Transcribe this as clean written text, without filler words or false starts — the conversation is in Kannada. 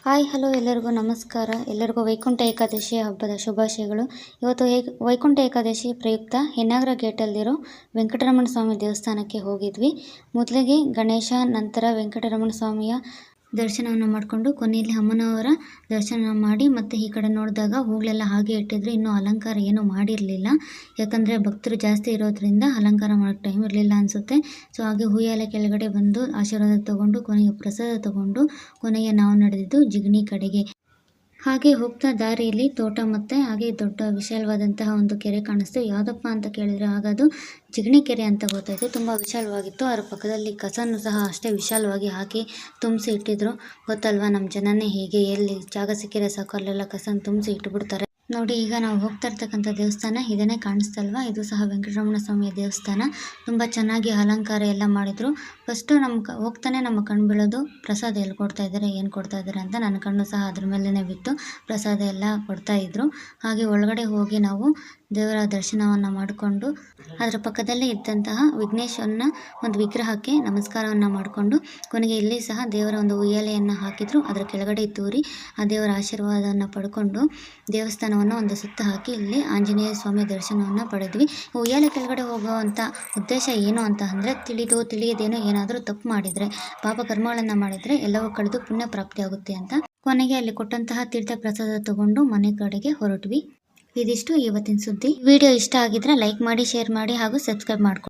ಹಾಯ್ ಹಲೋ ಎಲ್ಲರಿಗೂ ನಮಸ್ಕಾರ. ಎಲ್ಲರಿಗೂ ವೈಕುಂಠ ಏಕಾದಶಿ ಹಬ್ಬದ ಶುಭಾಶಯಗಳು. ಇವತ್ತು ವೈಕುಂಠ ಏಕಾದಶಿ ಪ್ರಯುಕ್ತ ಹೆನ್ನಾಗರ ಗೇಟಲ್ಲಿರೋ ವೆಂಕಟರಮಣ ಸ್ವಾಮಿ ದೇವಸ್ಥಾನಕ್ಕೆ ಹೋಗಿದ್ವಿ. ಮೊದಲಿಗೆ ಗಣೇಶ, ನಂತರ ವೆಂಕಟರಮಣ ಸ್ವಾಮಿಯ ದರ್ಶನವನ್ನು ಮಾಡಿಕೊಂಡು ಕೊನೆಯಲ್ಲಿ ಅಮ್ಮನವರ ದರ್ಶನ ಮಾಡಿ ಮತ್ತು ಈ ಕಡೆ ನೋಡಿದಾಗ ಹೂಗಳೆಲ್ಲ ಹಾಗೆ ಇಟ್ಟಿದ್ರು. ಇನ್ನೂ ಅಲಂಕಾರ ಏನೂ ಮಾಡಿರಲಿಲ್ಲ, ಯಾಕಂದರೆ ಭಕ್ತರು ಜಾಸ್ತಿ ಇರೋದ್ರಿಂದ ಅಲಂಕಾರ ಮಾಡೋಕ್ಕೆ ಟೈಮ್ ಇರಲಿಲ್ಲ ಅನಿಸುತ್ತೆ. ಸೊ ಹಾಗೆ ಹೂಯಾಲೆ ಕೆಳಗಡೆ ಬಂದು ಆಶೀರ್ವಾದ ತೊಗೊಂಡು ಕೊನೆಗೆ ಪ್ರಸಾದ ತೊಗೊಂಡು ಕೊನೆಗೆ ನಾವು ನಡೆದಿದ್ದು ಜಿಗಣಿ ಕಡೆಗೆ. ಹಾಗೆ ಹೋಗ್ತಾ ದಾರಿಯಲ್ಲಿ ತೋಟ ಮತ್ತು ಹಾಗೆ ದೊಡ್ಡ ವಿಶಾಲವಾದಂತಹ ಒಂದು ಕೆರೆ ಕಾಣಿಸ್ತು. ಯಾವುದಪ್ಪ ಅಂತ ಕೇಳಿದರೆ ಆಗ ಅದು ಜಿಗಣಿ ಕೆರೆ ಅಂತ ಗೊತ್ತಾಯಿತು. ತುಂಬ ವಿಶಾಲವಾಗಿತ್ತು. ಅದರ ಪಕ್ಕದಲ್ಲಿ ಕಸನೂ ಸಹ ಅಷ್ಟೇ ವಿಶಾಲವಾಗಿ ಹಾಕಿ ತುಂಬಿಸಿ ಇಟ್ಟಿದ್ರು. ಗೊತ್ತಲ್ವಾ ನಮ್ಮ ಜನನೇ ಹೀಗೆ, ಎಲ್ಲಿ ಜಾಗ ಸಿಕ್ಕಿದ್ರೆ ಸಾಕು ಅಲ್ಲೆಲ್ಲ ಕಸನ ತುಂಬಿಸಿ ಇಟ್ಬಿಡ್ತಾರೆ. ನೋಡಿ, ಈಗ ನಾವು ಹೋಗ್ತಾ ಇರ್ತಕ್ಕಂಥ ದೇವಸ್ಥಾನ ಇದನ್ನೇ ಕಾಣಿಸ್ತಲ್ವಾ, ಇದು ಸಹ ವೆಂಕಟರಮಣ ಸ್ವಾಮಿಯ ದೇವಸ್ಥಾನ. ತುಂಬ ಚೆನ್ನಾಗಿ ಅಲಂಕಾರ ಎಲ್ಲ ಮಾಡಿದರು. ಫಸ್ಟು ಹೋಗ್ತಾನೆ ನಮ್ಮ ಕಣ್ಣು ಬೀಳೋದು ಪ್ರಸಾದ ಎಲ್ಲಿ ಕೊಡ್ತಾ ಇದ್ದಾರೆ, ಏನು ಕೊಡ್ತಾ ಇದ್ದಾರೆ ಅಂತ. ನನ್ನ ಕಣ್ಣು ಸಹ ಅದ್ರ ಮೇಲೇ ಬಿತ್ತು. ಪ್ರಸಾದ ಎಲ್ಲ ಕೊಡ್ತಾಯಿದ್ರು. ಹಾಗೆ ಒಳಗಡೆ ಹೋಗಿ ನಾವು ದೇವರ ದರ್ಶನವನ್ನು ಮಾಡಿಕೊಂಡು ಅದರ ಪಕ್ಕದಲ್ಲೇ ಇದ್ದಂತಹ ವಿಘ್ನೇಶ್ವರನ ಒಂದು ವಿಗ್ರಹಕ್ಕೆ ನಮಸ್ಕಾರವನ್ನು ಮಾಡಿಕೊಂಡು ಕೊನೆಗೆ ಇಲ್ಲಿ ಸಹ ದೇವರ ಒಂದು ಉಯ್ಯಾಲೆಯನ್ನು ಹಾಕಿದ್ರು. ಅದರ ಕೆಳಗಡೆ ತೂರಿ ಆ ದೇವರ ಆಶೀರ್ವಾದವನ್ನು ಪಡ್ಕೊಂಡು ದೇವಸ್ಥಾನವನ್ನು ಒಂದು ಸುತ್ತ ಹಾಕಿ ಇಲ್ಲಿ ಆಂಜನೇಯ ಸ್ವಾಮಿ ದರ್ಶನವನ್ನು ಪಡೆದ್ವಿ. ಉಯ್ಯಾಲೆ ಕೆಳಗಡೆ ಹೋಗುವಂಥ ಉದ್ದೇಶ ಏನು ಅಂತ ಅಂದರೆ ತಿಳಿಯದೇನೋ ಏನಾದರೂ ತಪ್ಪು ಮಾಡಿದರೆ, ಪಾಪ ಕರ್ಮಗಳನ್ನು ಮಾಡಿದರೆ ಎಲ್ಲವೂ ಕಳೆದು ಪುಣ್ಯ ಪ್ರಾಪ್ತಿಯಾಗುತ್ತೆ ಅಂತ. ಕೊನೆಗೆ ಅಲ್ಲಿ ಕೊಟ್ಟಂತಹ ತೀರ್ಥ ಪ್ರಸಾದ ತಗೊಂಡು ಮನೆ ಕಡೆಗೆ ಹೊರಟ್ವಿ. ಇದಿಷ್ಟು ಇವತ್ತಿನ ಸುದ್ದಿ. ವಿಡಿಯೋ ಇಷ್ಟ ಆಗಿದ್ರೆ ಲೈಕ್ ಮಾಡಿ, ಶೇರ್ ಮಾಡಿ ಹಾಗೂ ಸಬ್ಸ್ಕ್ರೈಬ್ ಮಾಡ್ಕೊಳ್ಳಿ.